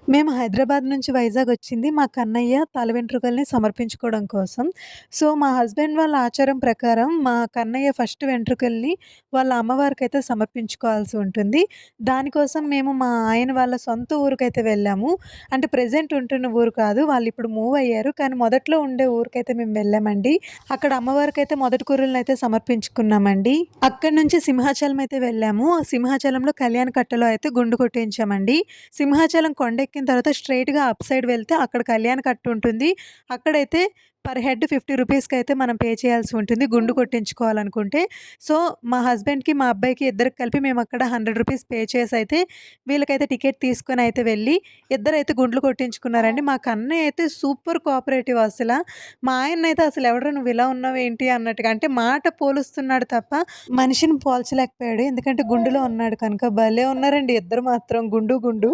మేము హైదరాబాద్ నుంచి వైజాగ్ వచ్చింది మా కన్నయ్య తల వెంట్రుకల్ని సమర్పించుకోవడం కోసం. సో, మా హస్బెండ్ వాళ్ళ ఆచారం ప్రకారం మా కన్నయ్య ఫస్ట్ వెంట్రుకల్ని వాళ్ళ అమ్మవారికైతే సమర్పించుకోవాల్సి ఉంటుంది. దానికోసం మేము మా ఆయన వాళ్ళ సొంత ఊరికైతే వెళ్ళాము. అంటే ప్రెజెంట్ ఉంటున్న ఊరు కాదు. వాళ్ళిప్పుడు మూవ్ అయ్యారు. కానీ మొదట్లో ఉండే ఊరికైతే మేము వెళ్ళామండి. అక్కడ అమ్మవారికైతే మొదటి కూరలనైతే సమర్పించుకున్నామండి. అక్కడి నుంచి సింహాచలం అయితే వెళ్ళాము. ఆ సింహాచలంలో కళ్యాణ కట్టలో అయితే గుండు కొట్టించామండి. సింహాచలం కొండెక్కిన తర్వాత స్ట్రెయిట్‌గా అప్ సైడ్ వెళ్తే అక్కడ కళ్యాణ కట్ట ఉంటుంది. అక్కడైతే పర్ హెడ్ 50 రూపీస్‌కైతే మనం పే చేయాల్సి ఉంటుంది గుండు కొట్టించుకోవాలనుకుంటే. సో, మా హస్బెండ్‌కి, మా అబ్బాయికి ఇద్దరికి కలిపి మేమక్కడ 100 రూపీస్ పే చేసైతే వీళ్ళకైతే టికెట్ తీసుకొనైతే వెళ్ళి ఇద్దరైతే గుండ్లు కొట్టించుకున్నారండి. మా కన్నయ్య అయితే సూపర్ కోఆపరేటివ్ అసల. మా ఆయన్నయితే "అసలెవడురా నువ్విలా ఉన్నావేంటి" అన్నట్టుగా. అంటే మాట పోలుస్తున్నాడు తప్ప మనిషిని పోల్చలేకపోయాడు. ఎందుకంటే గుండులో ఉన్నాడు కనుక. భలే ఉన్నారండి ఇద్దరు మాత్రం గుండు, గుండు.